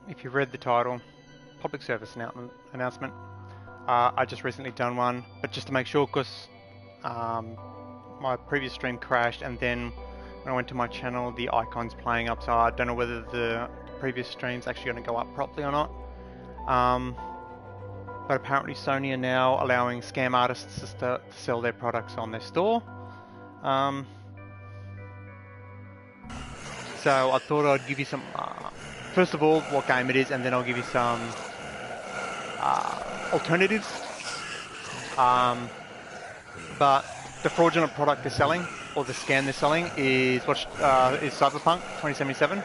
if you read the title, public service announcement. I just recently done one, but just to make sure, because my previous stream crashed, and then when I went to my channel, the icon's playing up, so I don't know whether the previous stream's actually going to go up properly or not. But apparently Sony are now allowing scam artists to sell their products on their store. So I thought I'd give you some, first of all, what game it is, and then I'll give you some alternatives. But the fraudulent product they're selling, or the scam they're selling, is Cyberpunk 2077.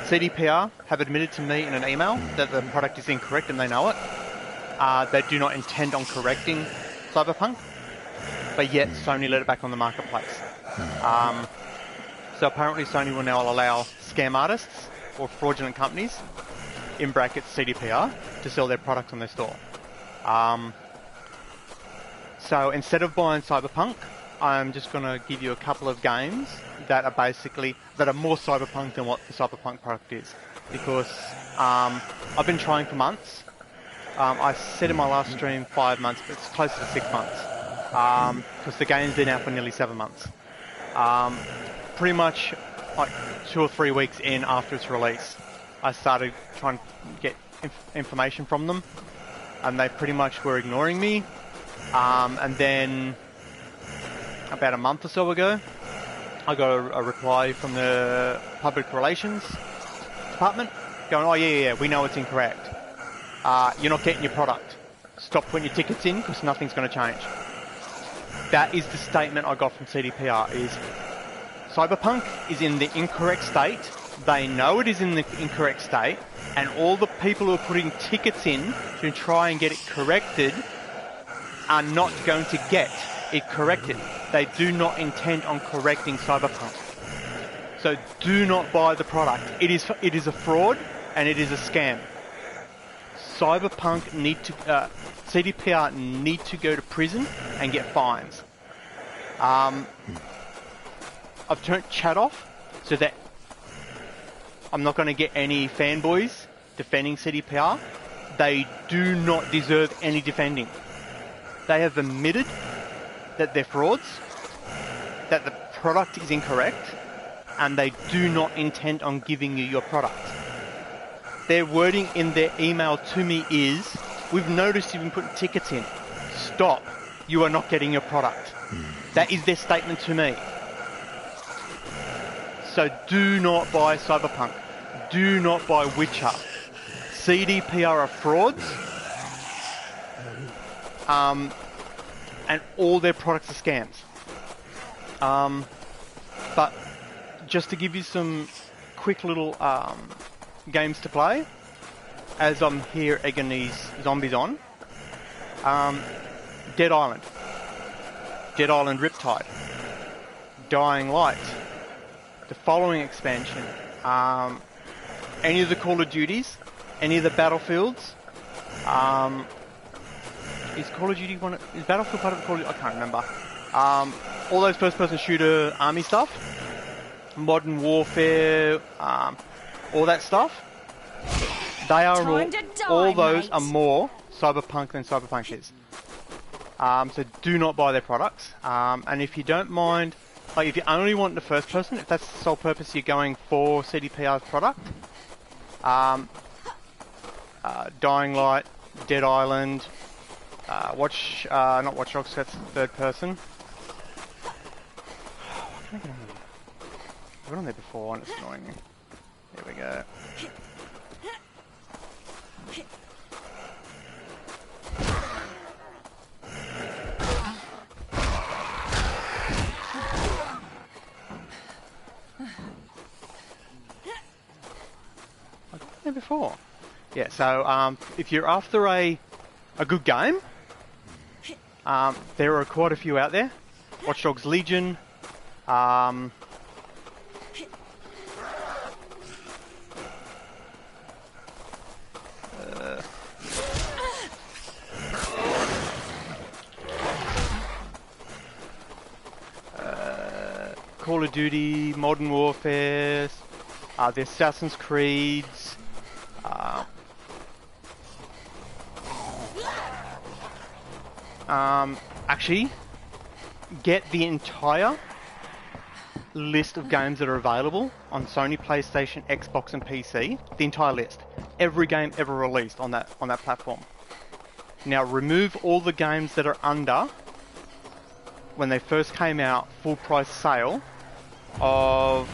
CDPR have admitted to me in an email that the product is incorrect and they know it. They do not intend on correcting Cyberpunk, but yet Sony let it back on the marketplace. So apparently Sony will now allow scam artists or fraudulent companies, in brackets CDPR, to sell their products on their store. So instead of buying Cyberpunk, I'm just going to give you a couple of games that are more Cyberpunk than what the Cyberpunk product is. Because I've been trying for months. I said in my last stream 5 months, but it's close to 6 months. Because the game's been out for nearly 7 months. Pretty much like 2 or 3 weeks in after its release, I started trying to get information from them, and they pretty much were ignoring me. And then about a month or so ago, I got a reply from the public relations department going, "Oh yeah, we know it's incorrect. You're not getting your product. Stop putting your tickets in because nothing's going to change." That is the statement I got from CDPR, is Cyberpunk is in the incorrect state. They know it is in the incorrect state, and all the people who are putting tickets in to try and get it corrected are not going to get it corrected. They do not intend on correcting Cyberpunk. So do not buy the product. It is a fraud and it is a scam. Cyberpunk CDPR need to go to prison and get fines. I've turned chat off so that I'm not going to get any fanboys defending CDPR. They do not deserve any defending. They have admitted that they're frauds, that the product is incorrect, and they do not intend on giving you your product. Their wording in their email to me is, "We've noticed you've been putting tickets in. Stop. You are not getting your product." That is their statement to me. So do not buy Cyberpunk. Do not buy Witcher. CDPR are frauds. And all their products are scams. But just to give you some quick little games to play, as I'm here egging these zombies on. Dead Island. Dead Island Riptide. Dying Light. The following expansion. Any of the Call of Duties. Any of the Battlefields. Is Call of Duty one? Is Battlefield part of Call of Duty? I can't remember. All those first-person shooter army stuff, Modern Warfare, all that stuff. They are all those are more Cyberpunk than Cyberpunk is. So do not buy their products. And if you don't mind, like if you only want the first person, if that's the sole purpose you're going for CDPR's product, Dying Light, Dead Island. Not Watch Dogs, that's third person. Why can't I get on there? I've been on there before and it's annoying me. There we go. I've been there before. Yeah, so if you're after a good game, there are quite a few out there. Watch Dogs Legion, Call of Duty, Modern Warfare, the Assassin's Creeds, actually, get the entire list of games that are available on Sony, PlayStation, Xbox and PC. The entire list. Every game ever released on that platform. Now remove all the games that are under, when they first came out, full price sale of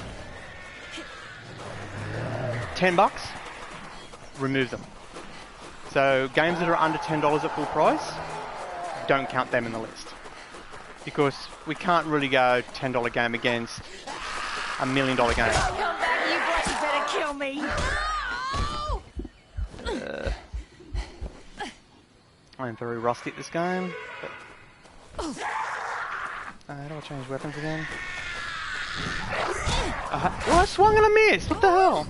$10, remove them. So games that are under $10 at full price, don't count them in the list. Because we can't really go $10 game against $1 million game. Come back, you bloody better kill me! I'm very rusty at this game, but... how do I change weapons again? Well, I swung and I missed! What the hell?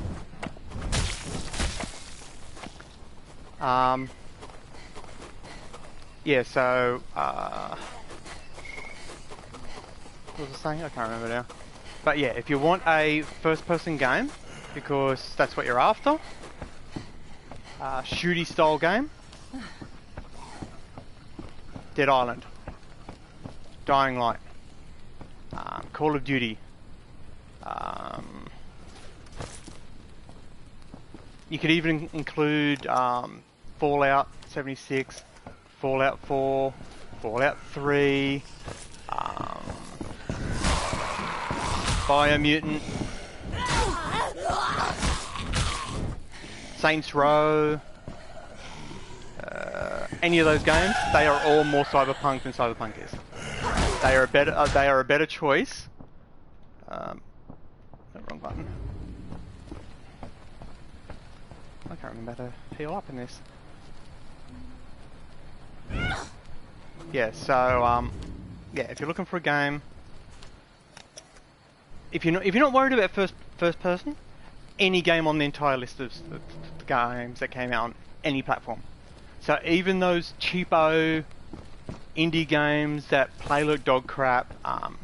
Yeah, so, what was I saying? I can't remember now. But yeah, if you want a first-person game, because that's what you're after, shooty style game, Dead Island, Dying Light, Call of Duty, you could even include Fallout 76, Fallout 4, Fallout 3, Biomutant, Saints Row, any of those games. They are all more cyberpunk than Cyberpunk is. They are a better choice. Wrong button. I can't remember how to heal up in this. Yeah, so yeah, if you're looking for a game, if you're not worried about first person, any game on the entire list of games that came out on any platform. So even those cheapo indie games that play like dog crap,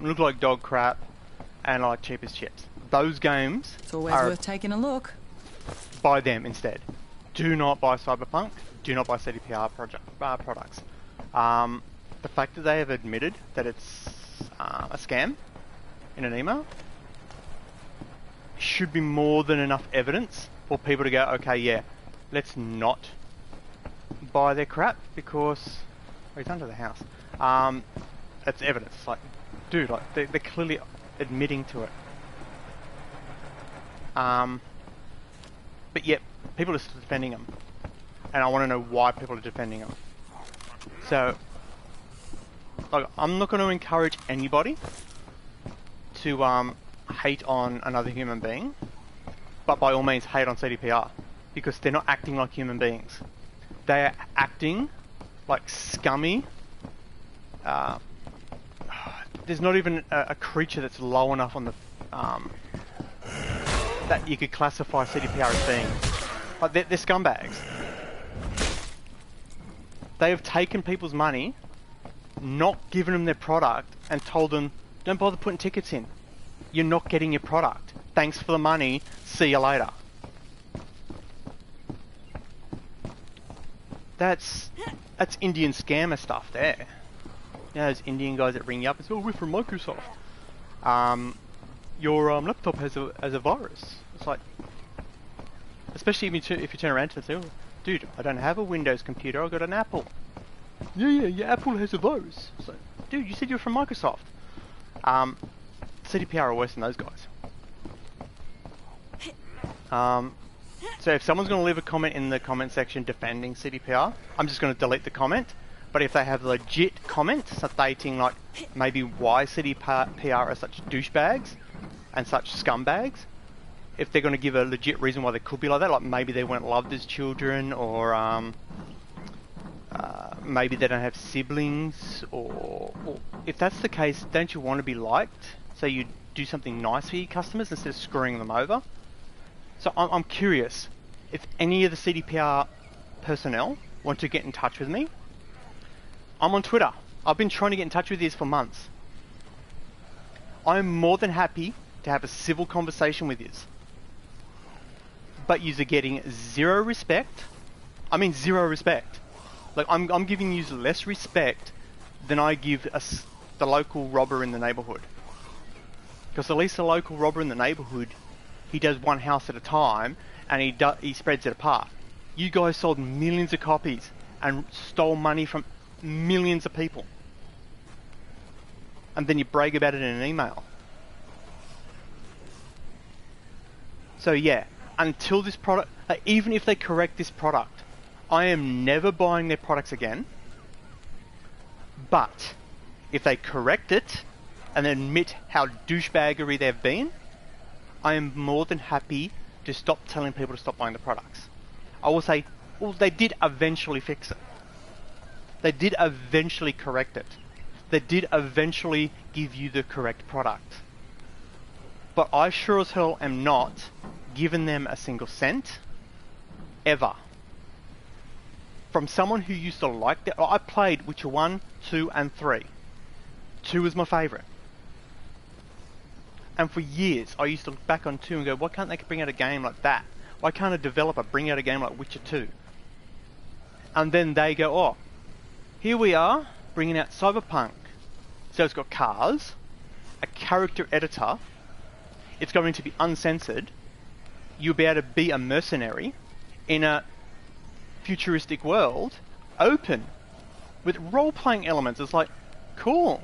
look like dog crap, and are like cheap as chips, those games it's always worth taking a look. Buy them instead. Do not buy Cyberpunk. Do not buy CDPR products. The fact that they have admitted that it's a scam in an email should be more than enough evidence for people to go, okay, yeah, let's not buy their crap, because it's under the house. That's evidence. Like, dude, like they're clearly admitting to it. But yet people are still defending them, and I want to know why people are defending them. So, like, I'm not going to encourage anybody to hate on another human being, but by all means hate on CDPR, because they're not acting like human beings. They are acting like scummy. There's not even a creature that's low enough on the that you could classify CDPR as being. Like, they're scumbags. They have taken people's money, not given them their product, and told them, don't bother putting tickets in. You're not getting your product. Thanks for the money. See you later. That's Indian scammer stuff there. You know, those Indian guys that ring you up and say, oh, we're from Microsoft. Your laptop has a virus. It's like, especially if you turn around to them and say, oh, dude, I don't have a Windows computer, I've got an Apple. Yeah, your Apple has a virus. It's like, dude, you said you're from Microsoft. CDPR are worse than those guys. So if someone's going to leave a comment in the comment section defending CDPR, I'm just going to delete the comment. But if they have legit comments stating, like, maybe why CDPR are such douchebags and such scumbags, if they're going to give a legit reason why they could be like that, like maybe they weren't loved as children, or maybe they don't have siblings, or if that's the case, don't you want to be liked? So you do something nice for your customers instead of screwing them over. So I'm curious if any of the CDPR personnel want to get in touch with me. I'm on Twitter. I've been trying to get in touch with you for months. I'm more than happy to have a civil conversation with you. but you're getting zero respect. I mean zero respect. Like I'm giving you less respect than I give the local robber in the neighborhood. Because at least the local robber in the neighborhood, he does one house at a time, and he spreads it apart. You guys sold millions of copies and stole money from millions of people. And then you brag about it in an email. So yeah, until this product, even if they correct this product, I am never buying their products again. But if they correct it and admit how douchebaggery they've been, I am more than happy to stop telling people to stop buying the products. I will say, well, they did eventually fix it. They did eventually correct it. They did eventually give you the correct product. But I sure as hell am not giving them a single cent, ever. From someone who used to like that, I played Witcher 1, 2 and 3. 2 was my favourite. And for years, I used to look back on 2 and go, why can't they bring out a game like that? Why can't a developer bring out a game like Witcher 2? And then they go, oh, here we are, bringing out Cyberpunk. So it's got cars, a character editor, it's going to be uncensored, you'll be able to be a mercenary in a futuristic world, open, with role-playing elements. It's like, cool.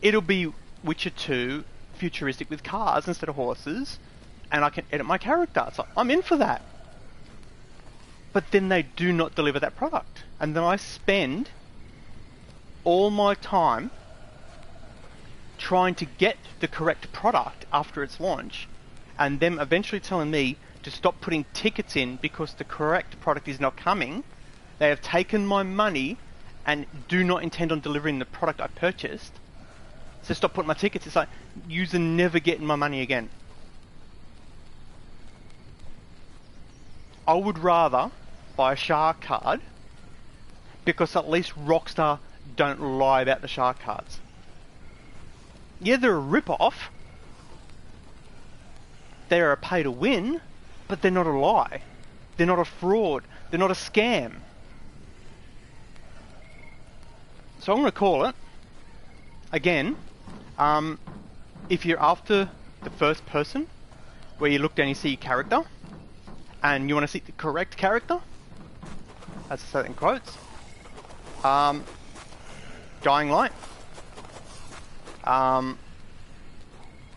It'll be Witcher 2 futuristic with cars instead of horses, and I can edit my character. It's like, I'm in for that. But then they do not deliver that product. And then I spend all my time trying to get the correct product after its launch, and them eventually telling me to stop putting tickets in because the correct product is not coming. They have taken my money and do not intend on delivering the product I purchased. So stop putting my tickets. It's like, you're never getting my money again. I would rather buy a shark card, because at least Rockstar don't lie about the shark cards. Yeah, they're a rip-off. They're a pay-to-win, but they're not a lie. They're not a fraud. They're not a scam. So I'm going to call it, again, if you're after the first person, where you look down and you see your character, and you want to see the correct character, as I said in quotes, Dying Light,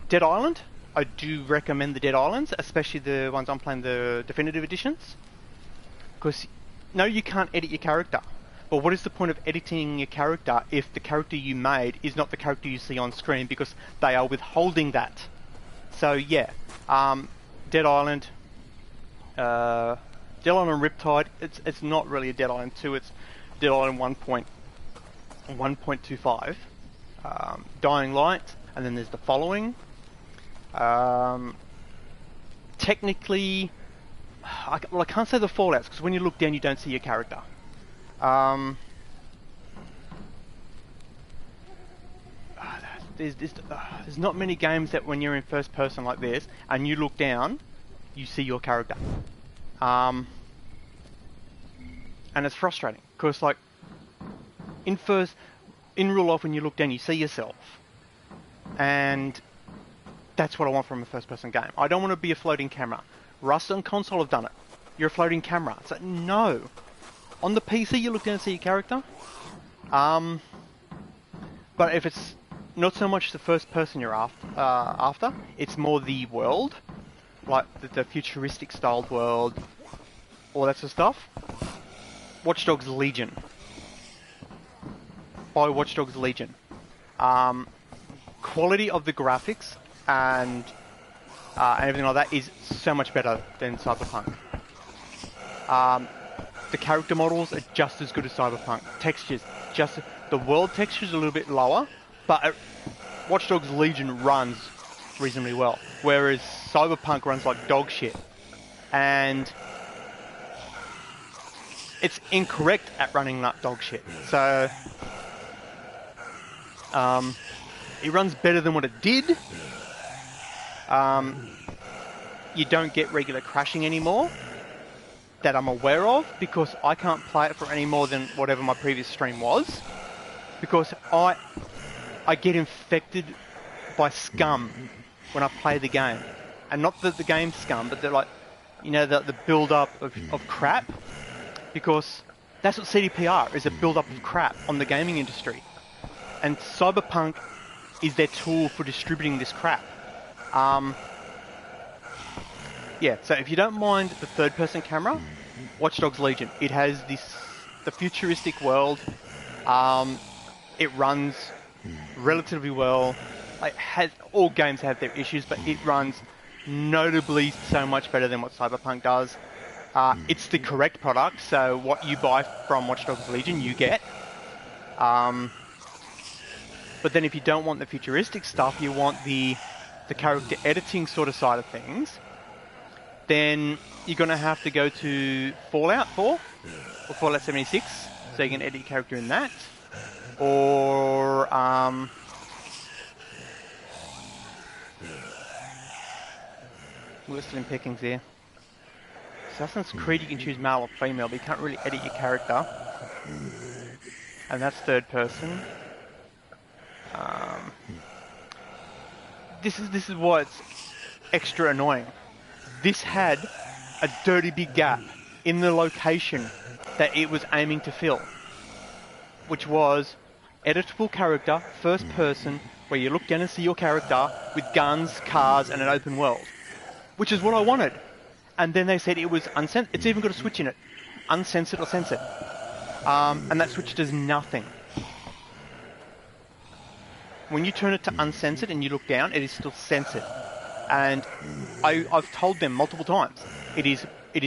Dead Island. I do recommend the Dead Islands, especially the ones I'm playing, the definitive editions, because no, you can't edit your character. But what is the point of editing your character if the character you made is not the character you see on screen, because they are withholding that? So yeah, Dead Island, Riptide. It's not really a Dead Island 2. It's Dead Island 1.25. Dying Light, and then there's the following. Technically, I can't say the Fallouts, because when you look down you don't see your character. There's not many games that when you're in first person like this and you look down, you see your character. And it's frustrating, because like in real life, when you look down you see yourself, and that's what I want from a first person game. I don't want to be a floating camera. Rust on console have done it. You're a floating camera. It's like, no. On the PC you look down and see your character. But if it's not so much the first person you're after, it's more the world, like the futuristic styled world, all that sort of stuff. Watch Dogs Legion. Buy Watch Dogs Legion. Quality of the graphics and everything like that is so much better than Cyberpunk. The character models are just as good as Cyberpunk. Textures, the world texture is a little bit lower, but Watch Dogs Legion runs reasonably well, whereas Cyberpunk runs like dog shit, and it's incorrect at running like dog shit. So it runs better than what it did. you don't get regular crashing anymore that I'm aware of, because I can't play it for any more than whatever my previous stream was, because I get infected by scum when I play the game. And not the game scum, but they're like, you know, the build-up of crap, because that's what CDPR is, a build-up of crap on the gaming industry. And Cyberpunk is their tool for distributing this crap. Yeah, so if you don't mind the third-person camera, Watch Dogs Legion. It has the futuristic world. It runs relatively well. All games have their issues, but it runs notably so much better than what Cyberpunk does. It's the correct product, so what you buy from Watch Dogs Legion, you get. But then if you don't want the futuristic stuff, you want the character editing sort of side of things, then you're going to have to go to Fallout 4 or Fallout 76, so you can edit your character in that. Or we're still in pickings here. Assassin's Creed, you can choose male or female, but you can't really edit your character. And that's third person. This is why it's extra annoying. This had a dirty big gap in the location that it was aiming to fill, which was editable character, first person, where you look down and see your character with guns, cars, and an open world, which is what I wanted. And then they said it was uncensored. It's even got a switch in it, uncensored or censored, and that switch does nothing. When you turn it to uncensored and you look down, it is still censored. And I've told them multiple times, it is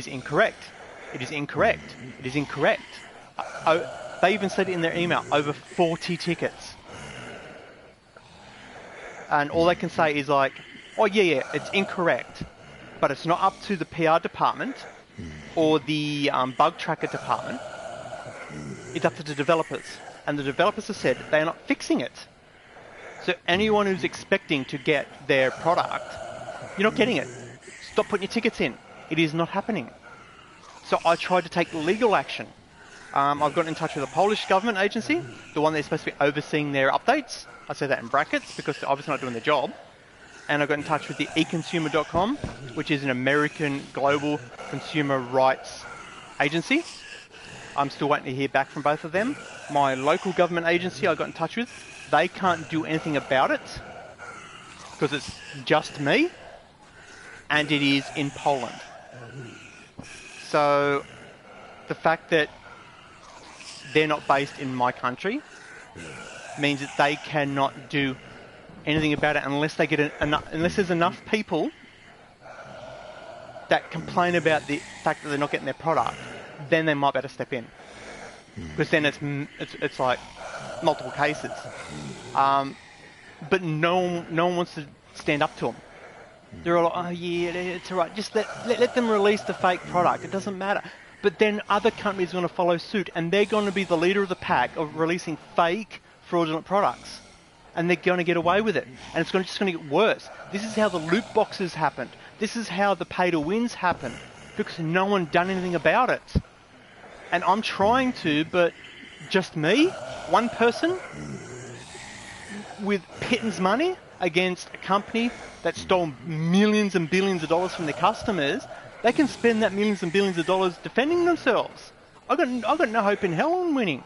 incorrect. It is incorrect. It is incorrect. They even said it in their email, over 40 tickets. And all they can say is like, oh yeah, it's incorrect. But it's not up to the PR department or the bug tracker department. It's up to the developers. And the developers have said they are not fixing it. So anyone who's expecting to get their product, you're not getting it. Stop putting your tickets in. It is not happening. So I tried to take legal action. I've got in touch with a Polish government agency, the one that's supposed to be overseeing their updates. I say that in brackets because they're obviously not doing their job. And I got in touch with the eConsumer.com, which is an American global consumer rights agency. I'm still waiting to hear back from both of them. My local government agency I got in touch with, they can't do anything about it because it's just me, and it is in Poland. So the fact that they're not based in my country means that they cannot do anything about it unless they get unless there's enough people that complain about the fact that they're not getting their product. Then they might better step in, because then it's like multiple cases. But no one wants to stand up to them. They're all like, oh yeah, it's alright. Just let them release the fake product. It doesn't matter. But then other companies are going to follow suit, and they're going to be the leader of the pack of releasing fake, fraudulent products, and they're going to get away with it. And it's just going to get worse. This is how the loot boxes happened. This is how the pay-to-wins happened, because no one done anything about it. And I'm trying to, but just me, one person, with pittance money against a company that stole millions and billions of dollars from their customers, they can spend that millions and billions of dollars defending themselves. I've got no hope in hell on winning.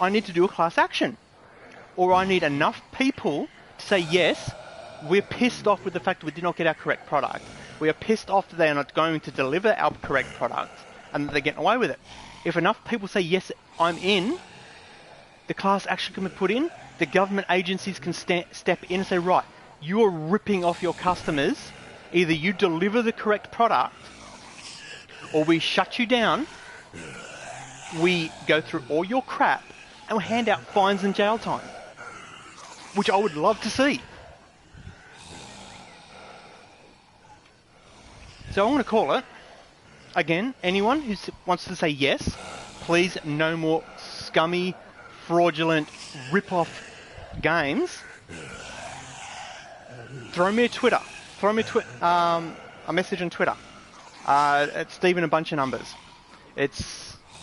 I need to do a class action. Or I need enough people to say, yes, we're pissed off with the fact that we did not get our correct product. We are pissed off that they are not going to deliver our correct product and that they're getting away with it. If enough people say, yes, I'm in, the class action can be put in, the government agencies can step in and say, right, you are ripping off your customers. Either you deliver the correct product or we shut you down, we go through all your crap, and we hand out fines and jail time, which I would love to see. So I'm going to call it. Again, anyone who wants to say yes, please no more scummy, fraudulent, rip-off games. Throw me a Twitter. a message on Twitter. It's Stephen a bunch of numbers. I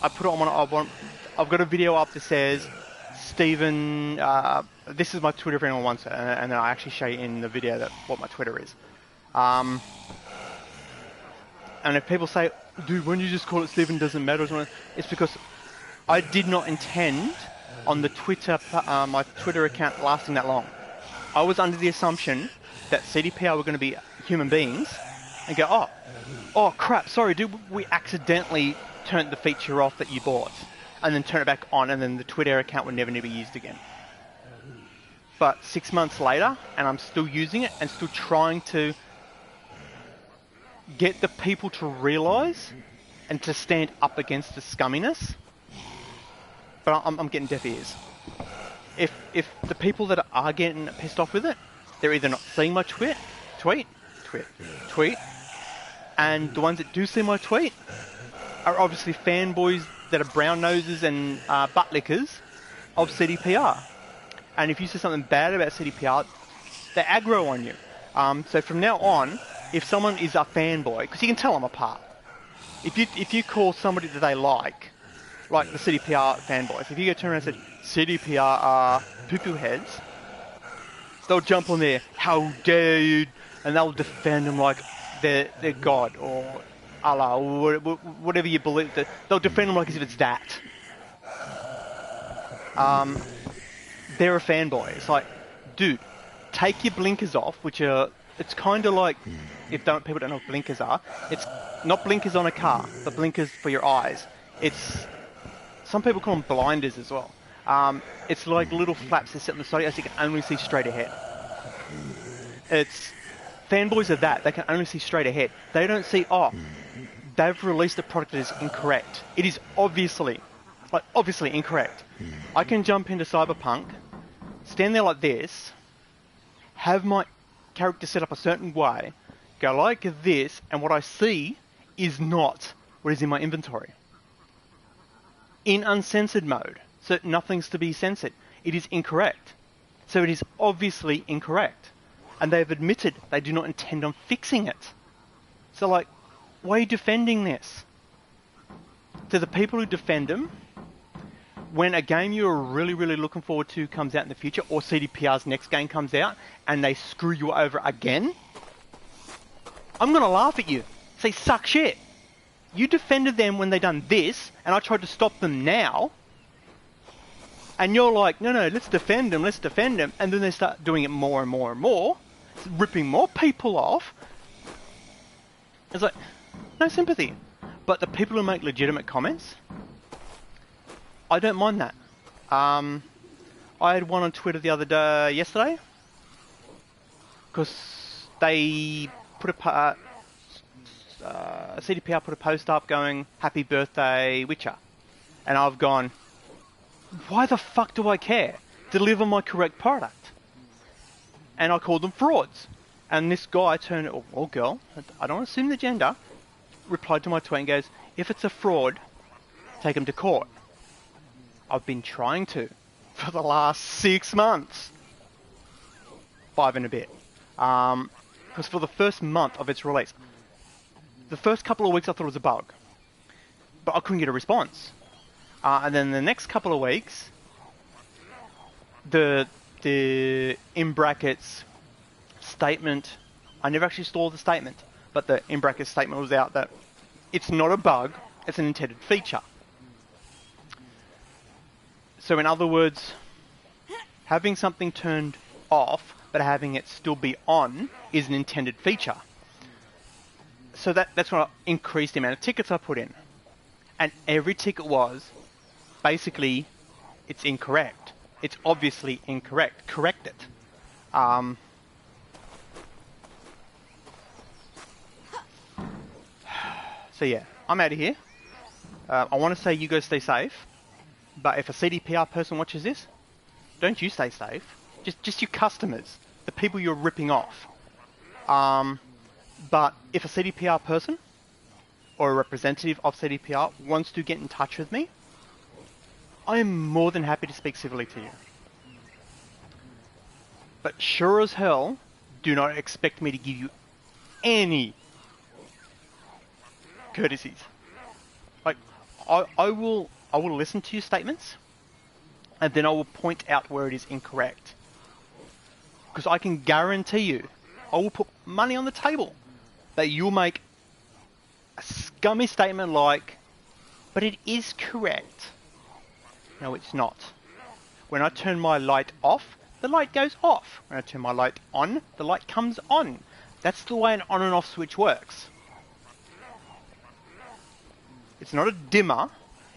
put it on I've got a video up that says Stephen. This is my Twitter if anyone wants it, and then I actually show you in the video what my Twitter is. And if people say, dude, when you just call it Stephen doesn't matter, it's because I did not intend on the my Twitter account lasting that long. I was under the assumption that CDPR were going to be human beings and go, oh crap, sorry dude, we accidentally turned the feature off that you bought, and then turn it back on, and then the Twitter account would never be used again. But 6 months later, and I'm still using it and still trying to get the people to realise and to stand up against the scumminess. But I'm getting deaf ears. If the people that are getting pissed off with it, they're either not seeing my tweet, and the ones that do see my tweet are obviously fanboys that are brown noses and butt lickers of CDPR. And if you say something bad about CDPR, they aggro on you. So from now on, if someone is a fanboy, because you can tell them apart. If you call somebody that they like the CDPR fanboys, if you go turn around and say CDPR are poo-poo heads, they'll jump on there, how dare you, and they'll defend them like they're God or Allah or whatever you believe. They'll defend them like as if it's that. They're a fanboy. It's like, dude, take your blinkers off, it's kind of like, if people don't know what blinkers are, it's not blinkers on a car, but blinkers for your eyes. Some people call them blinders as well. It's like little flaps that sit on the side so you can only see straight ahead. Fanboys are that. They can only see straight ahead. They don't see, they've released a product that is incorrect. It is obviously incorrect. I can jump into Cyberpunk, stand there like this, have my character set up a certain way, go like this, and what I see is not what is in my inventory. In uncensored mode, so nothing's to be censored. It is incorrect. So it is obviously incorrect. And they've admitted they do not intend on fixing it. So why are you defending this? To the people who defend them, when a game you're really, really looking forward to comes out in the future, or CDPR's next game comes out, and they screw you over again, I'm going to laugh at you. Say, suck shit. You defended them when they done this, and I tried to stop them now. And you're like, no, let's defend them, and then they start doing it more and more and more, ripping more people off. It's like, no sympathy. But the people who make legitimate comments, I don't mind that. I had one on Twitter yesterday, because they put CDPR put a post up going, happy birthday Witcher. And I've gone, why the fuck do I care? Deliver my correct product. And I called them frauds. And this guy or girl, I don't assume the gender, replied to my tweet and goes, if it's a fraud, take him to court. I've been trying to for the last 6 months. 5 and a bit. Because for the first month of its release, the first couple of weeks I thought it was a bug. But I couldn't get a response. And then the next couple of weeks, the in brackets statement, I never actually saw the statement, but the in brackets statement was out that it's not a bug, it's an intended feature. So in other words, having something turned off, but having it still be on is an intended feature. So that's when I increased the amount of tickets I put in. And every ticket was, basically, it's incorrect. It's obviously incorrect. Correct it. So yeah, I'm out of here. I want to say you guys stay safe. But if a CDPR person watches this, don't you stay safe. Just your customers. The people you're ripping off. But if a CDPR person or a representative of CDPR wants to get in touch with me, I am more than happy to speak civilly to you. But sure as hell, do not expect me to give you any courtesies. Like, I will listen to your statements, and then I will point out where it is incorrect. Because I can guarantee you, I will put money on the table that you'll make a scummy statement like, but it is correct. No, it's not. When I turn my light off, the light goes off. When I turn my light on, the light comes on. That's the way an on and off switch works. It's not a dimmer.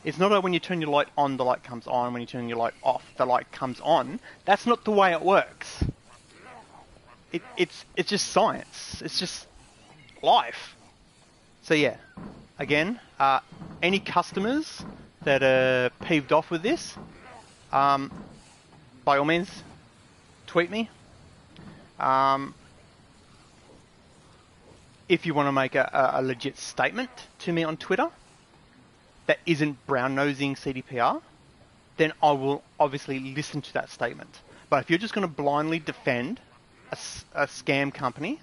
It's not a when you turn your light on, the light comes on. When you turn your light off, the light comes on. That's not the way it works. It's just science. It's just life. So yeah, again, any customers that are peeved off with this, by all means, tweet me. If you want to make a legit statement to me on Twitter that isn't brown-nosing CDPR, then I will obviously listen to that statement. But if you're just going to blindly defend a scam company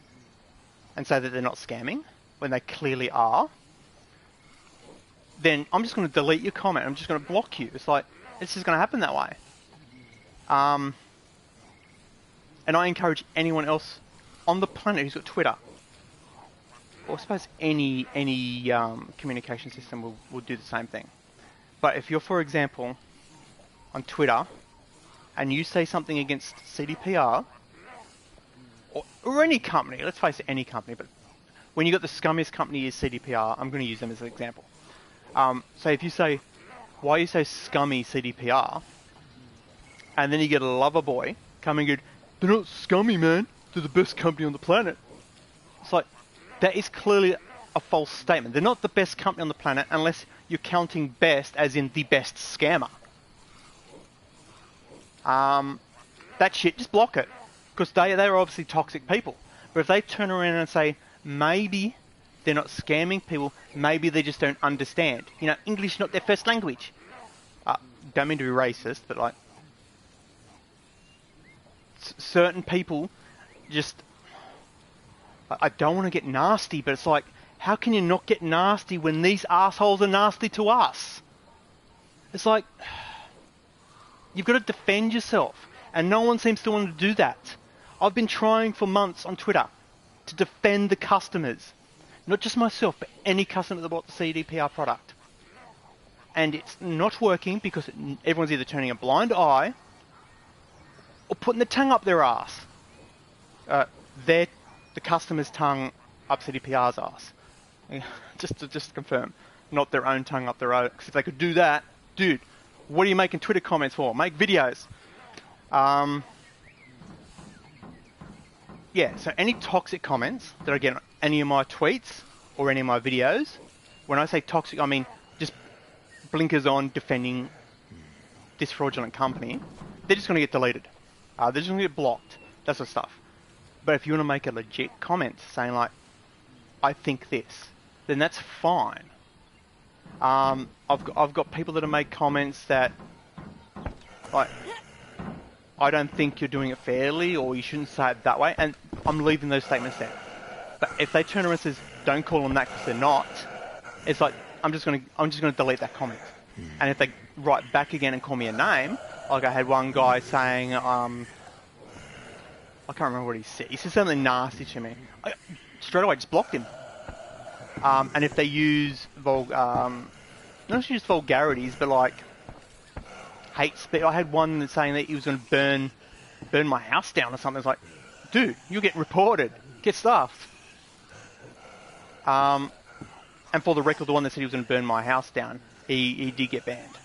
and say that they're not scamming when they clearly are, then I'm just going to delete your comment. I'm just going to block you. It's like, it's just going to happen that way. And I encourage anyone else on the planet who's got Twitter, or I suppose any communication system will do the same thing. But if you're, for example, on Twitter, and you say something against CDPR, or any company, let's face it, any company, but when you got the scummiest company is CDPR, I'm going to use them as an example. So if you say, why are you so scummy CDPR? And then you get a lover boy coming and go, they're not scummy, man. They're the best company on the planet. It's like, that is clearly a false statement. They're not the best company on the planet unless you're counting best as in the best scammer. That shit, just block it. Because they're obviously toxic people. But if they turn around and say, maybe they're not scamming people, maybe they just don't understand. You know, English not their first language. Don't mean to be racist, but like, certain people just, I don't want to get nasty, but it's like, how can you not get nasty when these assholes are nasty to us? It's like, you've got to defend yourself, and no one seems to want to do that. I've been trying for months on Twitter to defend the customers. Not just myself, but any customer that bought the CDPR product. And it's not working because everyone's either turning a blind eye or putting their tongue up their ass. The customer's tongue up CDPR's ass. Just to confirm. Not their own tongue up their own. Because if they could do that, dude, what are you making Twitter comments for? Make videos. Yeah, so any toxic comments that I get on any of my tweets or any of my videos, when I say toxic, I mean just blinkers on defending this fraudulent company, they're just going to get deleted. They're just going to get blocked. That sort of stuff. But if you want to make a legit comment saying like, I think this, then that's fine. I've got people that have made comments that, like, I don't think you're doing it fairly, or you shouldn't say it that way, and I'm leaving those statements there. But if they turn around and says, don't call them that because they're not, it's like, I'm just gonna delete that comment. And if they write back again and call me a name, like I had one guy saying, I can't remember what he said. He said something nasty to me. I straight away just blocked him. And if they use not just vulgarities, but like hate speech. I had one that's saying that he was going to burn my house down or something. It's like, dude, you'll get reported. Get stuffed. And for the record, the one that said he was going to burn my house down, he did get banned.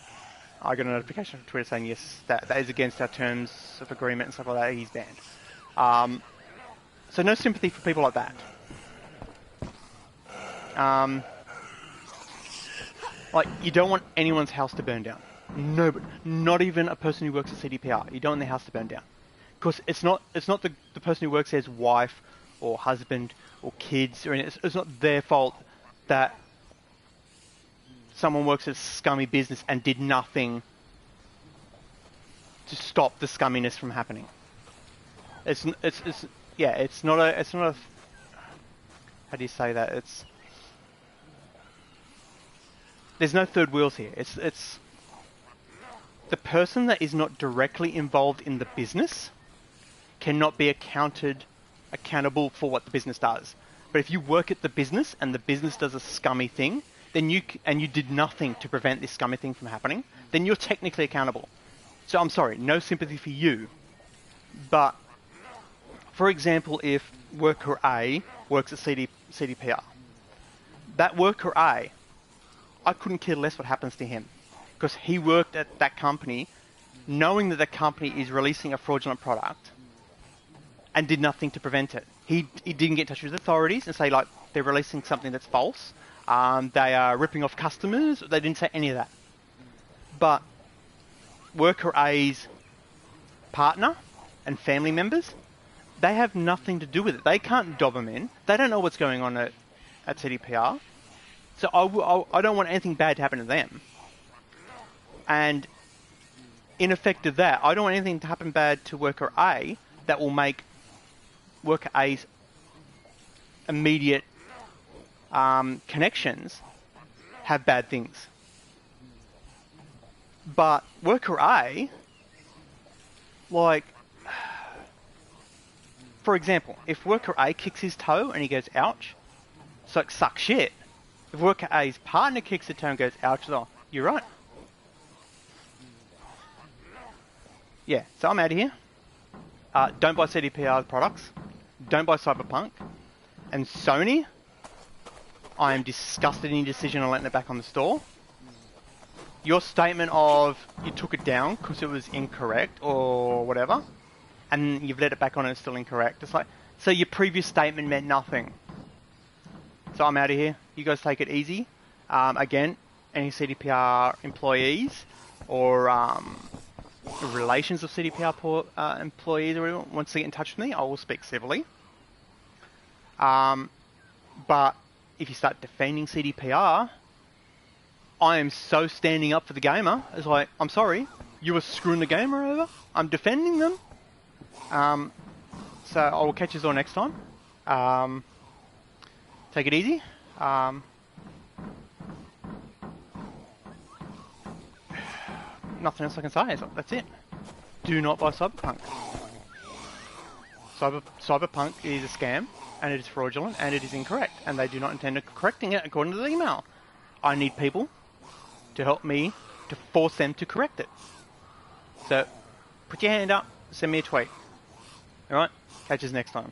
I got a notification from Twitter saying, yes, that is against our terms of agreement and stuff like that. He's banned. So no sympathy for people like that. Like, you don't want anyone's house to burn down. Nobody, not even a person who works at CDPR. You don't want their house to burn down. Because it's not the person who works there's wife or husband or kids, or it's not their fault that someone works at a scummy business and did nothing to stop the scumminess from happening. It's not a how do you say that? there's no third wheels here. It's the person that is not directly involved in the business cannot be accountable for what the business does. But if you work at the business and the business does a scummy thing, then you did nothing to prevent this scummy thing from happening, then you're technically accountable. So I'm sorry, no sympathy for you. But for example, if worker A works at CDPR, that worker A, I couldn't care less what happens to him, because he worked at that company knowing that the company is releasing a fraudulent product and did nothing to prevent it. He didn't get in touch with authorities and say, like, they're releasing something that's false, they are ripping off customers. They didn't say any of that. But worker A's partner and family members, they have nothing to do with it. They can't dob them in. They don't know what's going on at CDPR. So I don't want anything bad to happen to them. And in effect of that, I don't want anything to happen bad to worker A that will make worker A's immediate connections have bad things. But worker A, like, for example, if worker A kicks his toe and he goes, ouch, it's like, suck shit. If worker A's partner kicks the toe and goes, ouch, oh, you're right. Yeah, so I'm out of here. Don't buy CDPR products. Don't buy Cyberpunk. And Sony, I am disgusted in your decision on letting it back on the store. Your statement of you took it down because it was incorrect or whatever, and you've let it back on and it's still incorrect. It's like, so your previous statement meant nothing. So I'm out of here. You guys take it easy. Again, any CDPR employees or relations of CDPR employees or whatever wants to get in touch with me, I will speak civilly. But if you start defending CDPR, I am so standing up for the gamer. It's like, I'm sorry, you were screwing the gamer over. I'm defending them. So I will catch you all next time. Take it easy. Nothing else I can say. That's it. Do not buy Cyberpunk. Cyberpunk is a scam, and it is fraudulent, and it is incorrect, and they do not intend on correcting it according to the email. I need people to help me to force them to correct it. So, put your hand up, send me a tweet. Alright? Catch us next time.